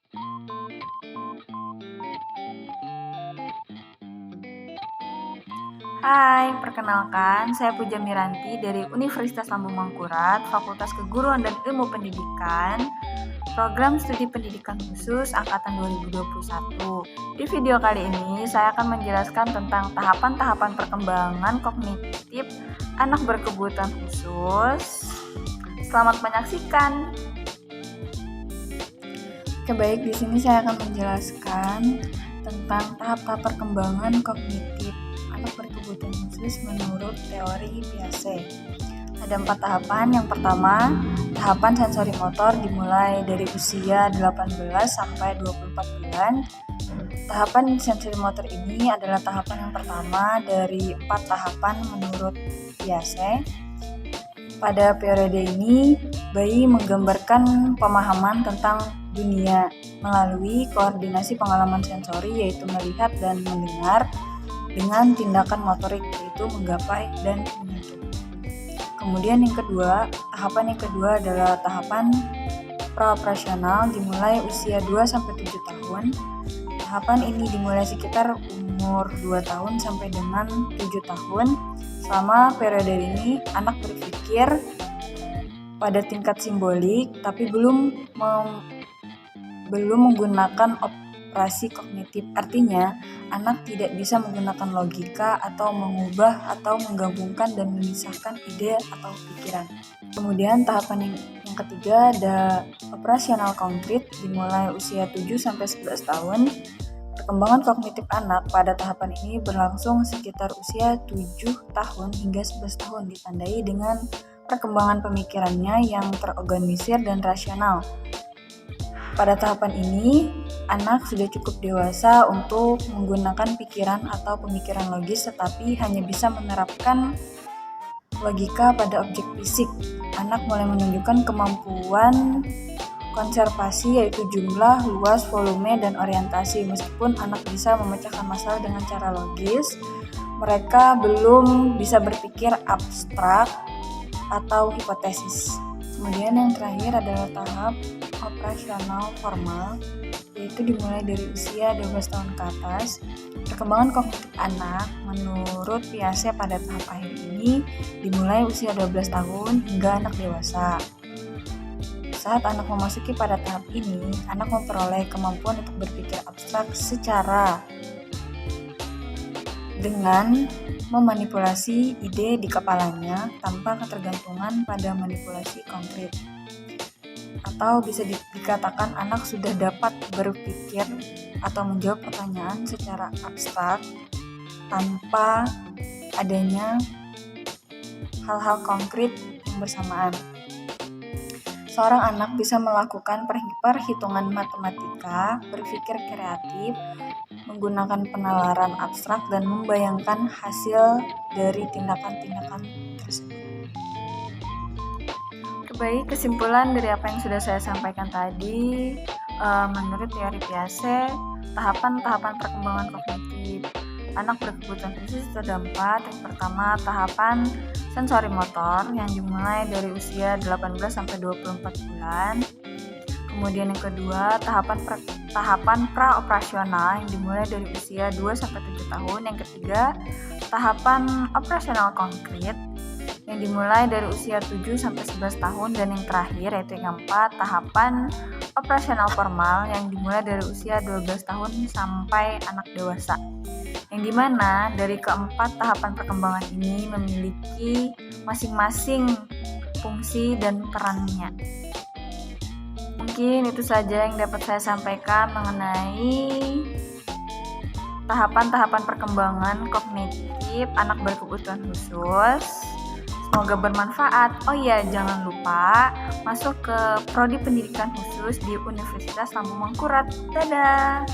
Hai, perkenalkan, saya Puja Miranti dari Universitas Lambung Mangkurat, Fakultas Keguruan dan Ilmu Pendidikan, Program Studi Pendidikan Khusus Angkatan 2021. Di video kali ini, saya akan menjelaskan tentang tahapan-tahapan perkembangan kognitif anak berkebutuhan khusus. Selamat menyaksikan. Oke, baik, di sini saya akan menjelaskan tentang tahap-tahap perkembangan kognitif anak berkebutuhan khusus menurut teori Piaget. Ada 4 tahapan. Yang pertama, tahapan sensori motor dimulai dari usia 18 sampai 24 bulan. Tahapan sensori motor ini adalah tahapan yang pertama dari 4 tahapan menurut Piaget. Pada periode ini, bayi menggambarkan pemahaman tentang dunia melalui koordinasi pengalaman sensori, yaitu melihat dan mendengar, dengan tindakan motorik, yaitu menggapai dan menyentuh. Kemudian tahapan yang kedua adalah tahapan praoperasional dimulai usia 2-7 tahun. Tahapan ini dimulai sekitar umur 2 tahun sampai dengan 7 tahun. Selama periode ini, anak berpikir pada tingkat simbolik, tapi belum menggunakan operasi kognitif. Artinya, anak tidak bisa menggunakan logika atau mengubah atau menggabungkan dan memisahkan ide atau pikiran. Kemudian tahapan yang ketiga ada operasional konkret dimulai usia 7-11 tahun. Perkembangan kognitif anak pada tahapan ini berlangsung sekitar usia 7 tahun hingga 11 tahun, ditandai dengan perkembangan pemikirannya yang terorganisir dan rasional. Pada tahapan ini, anak sudah cukup dewasa untuk menggunakan pikiran atau pemikiran logis, tetapi hanya bisa menerapkan logika pada objek fisik. Anak mulai menunjukkan kemampuan konservasi, yaitu jumlah, luas, volume, dan orientasi. Meskipun anak bisa memecahkan masalah dengan cara logis, mereka belum bisa berpikir abstrak atau hipotesis. Kemudian yang terakhir adalah tahap operasional formal, yaitu dimulai dari usia 12 tahun ke atas. Perkembangan kognitif anak menurut Piaget pada tahap akhir ini dimulai usia 12 tahun hingga anak dewasa. Saat anak memasuki pada tahap ini, anak memperoleh kemampuan untuk berpikir abstrak secara dengan memanipulasi ide di kepalanya tanpa ketergantungan pada manipulasi konkret. Atau bisa dikatakan anak sudah dapat berpikir atau menjawab pertanyaan secara abstrak tanpa adanya hal-hal konkret yang bersamaan. Seorang anak bisa melakukan perhitungan matematika, berpikir kreatif, menggunakan penalaran abstrak, dan membayangkan hasil dari tindakan-tindakan tersebut. Baik, kesimpulan dari apa yang sudah saya sampaikan tadi, menurut teori Piaget, tahapan-tahapan perkembangan kognitif anak berkebutuhan khusus ada 4. Yang pertama, tahapan sensori motor yang dimulai dari usia 18-24 bulan. Kemudian yang kedua, tahapan praoperasional yang dimulai dari usia 2-7 tahun. Yang ketiga, tahapan operasional konkret yang dimulai dari usia 7-11 tahun. Dan yang terakhir, yaitu yang keempat, tahapan operasional formal yang dimulai dari usia 12 tahun sampai anak dewasa. Yang dimana dari keempat tahapan perkembangan ini memiliki masing-masing fungsi dan perannya. Mungkin itu saja yang dapat saya sampaikan mengenai tahapan-tahapan perkembangan kognitif anak berkebutuhan khusus. Semoga bermanfaat. Oh iya, jangan lupa masuk ke Prodi Pendidikan Khusus di Universitas Lambung Mangkurat. Dadah!